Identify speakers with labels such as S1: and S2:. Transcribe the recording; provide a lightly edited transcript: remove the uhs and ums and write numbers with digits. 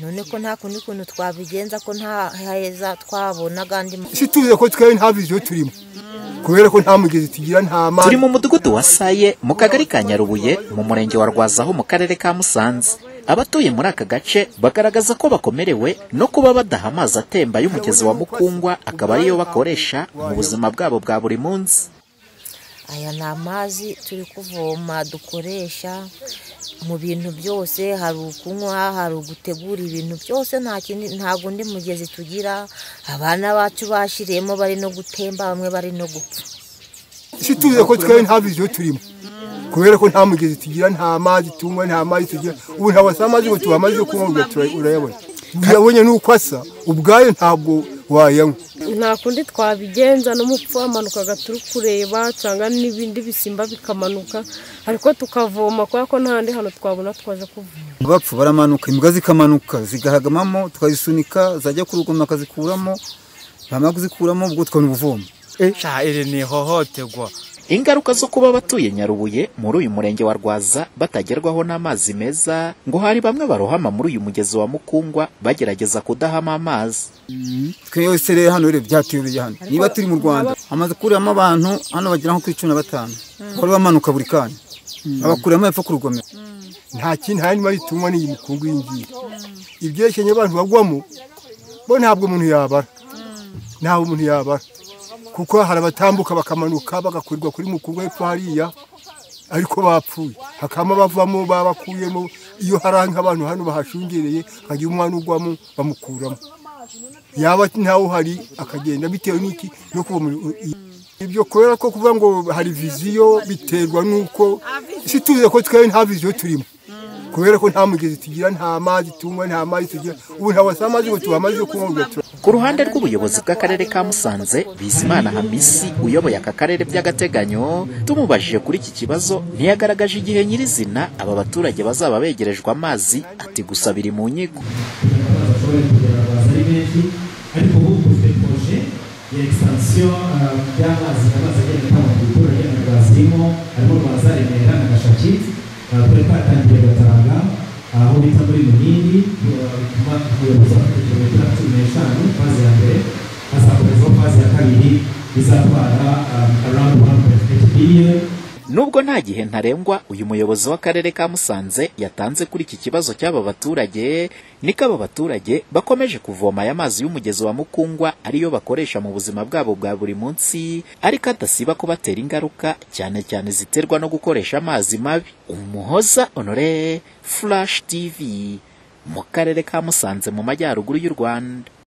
S1: none ko nta kundi kuntu twabigenza ko nta heza twabona gandi
S2: situze ko twaye nta viziyo turimo kubera ko nta mugezi tugira nta mazi.
S3: Turi mu mudugudu wa Saye mu kagari ka Nyarubuye mu murenge wa Rwazaho mu karere ka Musanze. Abatuye muri aka gace bagaragaza ko bakomerewe no kuba badaha amazi atemba y'umugezi wa Mukungwa, akaba ariyo bakoresha mu buzima bwabo bwa buri munsi.
S1: Aya ni amazi turi kuvoma dukoresha mu bintu byose, hari ukunywa, hari ugutegura ibintu byose, ntago ndi mugezi tugira. Abana bacu bashiremo bari no gutemba, bamwe bari no gupfa.
S2: Situze ko twaye nta viziyo turimo kubera ko nta mugezi tugira, nta mazi tunywa, nta mazi tugira. Ubu nta wasa amazi ngo tubamaze kunywa, urayabona uyabonye nuko asa ubwayo ntabwo wayanywa.
S4: Nta kundi twabigenza, n'umupfu amanuka gaturu kureba cyangwa n'ibindi bisimba bikamanuka, ariko tukavoma kwa ko ntandi hano twabona twaje kuvoma.
S5: Bapfu baramanuka, imbwa zikamanuka zigahagamamo, twazisunika zajya kurugoma akazikuramo, bamara kuzikuramo ubwo twabona ubuvoma.
S6: Iri ni hohoterwa.
S3: Ingaruka zo kuba batuye Nyarubuye muri uyu murenge wa Rwaza batagerwaho n'amazi meza, ngo hari bamwe barohama muri uyu mugezi wa Mukungwa bagerageza kudahama amazi.
S5: Twese rero hano rero byatuyobeye hano, niba turi mu Rwanda amaze kuramo abantu hano bagira nko kuri 15 bari bamanuka buri kanya abakuramo yapfa kurugomera.
S2: Nta kintu hani mari tunywa ni Mukungwa y'ingiye. Ibyeshenye abantu bagwamo bo ntabwo umuntu yabara, ntabwo umuntu yabara kuko hari abatambuka bakamanuka bagakurirwa kuri Mukungwa hepfo hariya, ariko bapfuye hakama bavamo babakuyemo. Iyo haranka abantu hano bahashungereye hagiye umwana ugwamo bamukuramo, yaba ntawo hari akagenda bitewe n'iki no kuba ibyo kubera ko kuvuga ngo hari viziyo biterwa nuko situze ko twaye nta viziyo turimo kubera ko nta mugezi tugira, nta mazi tunywa, nta mazi tugira. Ubu nta wasa amazi ngo tubamaze kunywa.
S3: Ku ruhande rw'ubuyobozi bw'akarere ka Musanze, Bizimana Hamisi uyoboye aka karere by'agateganyo, tumubajije kuri iki kibazo ntiyagaragaje igihe nyirizina aba baturage bazaba begerejwe amazi, ati gusa biri mu nyigo.
S7: Ariko ubu dufite projet ya extension y'amazi agenda mu giturage na Rwazimo, harimo Rwaza, Remera na Gashaki. Turi twatangiye Gatanga aho bita muri Munini, bituma ubuyobozi bufite kilometero 15 faze ya mbere, hazakomeza faze ya kabiri izatwara around 1.8 billion.
S3: Nubwo nta gihe ntarengwa uyu muyobozi w'akarere ka Musanze yatanze kuri iki kibazo cy'aba baturage, niko aba baturage bakomeje kuvoma aya mazi y'umugezi wa Mukungwa ariyo bakoresha mu buzima bwabo bwa buri munsi, ariko adasiba kubatera ingaruka cyane cyane ziterwa no gukoresha amazi mabi. Umuhoza Honore, Flash TV, mu karere ka Musanze mu majyaruguru y'u Rwanda.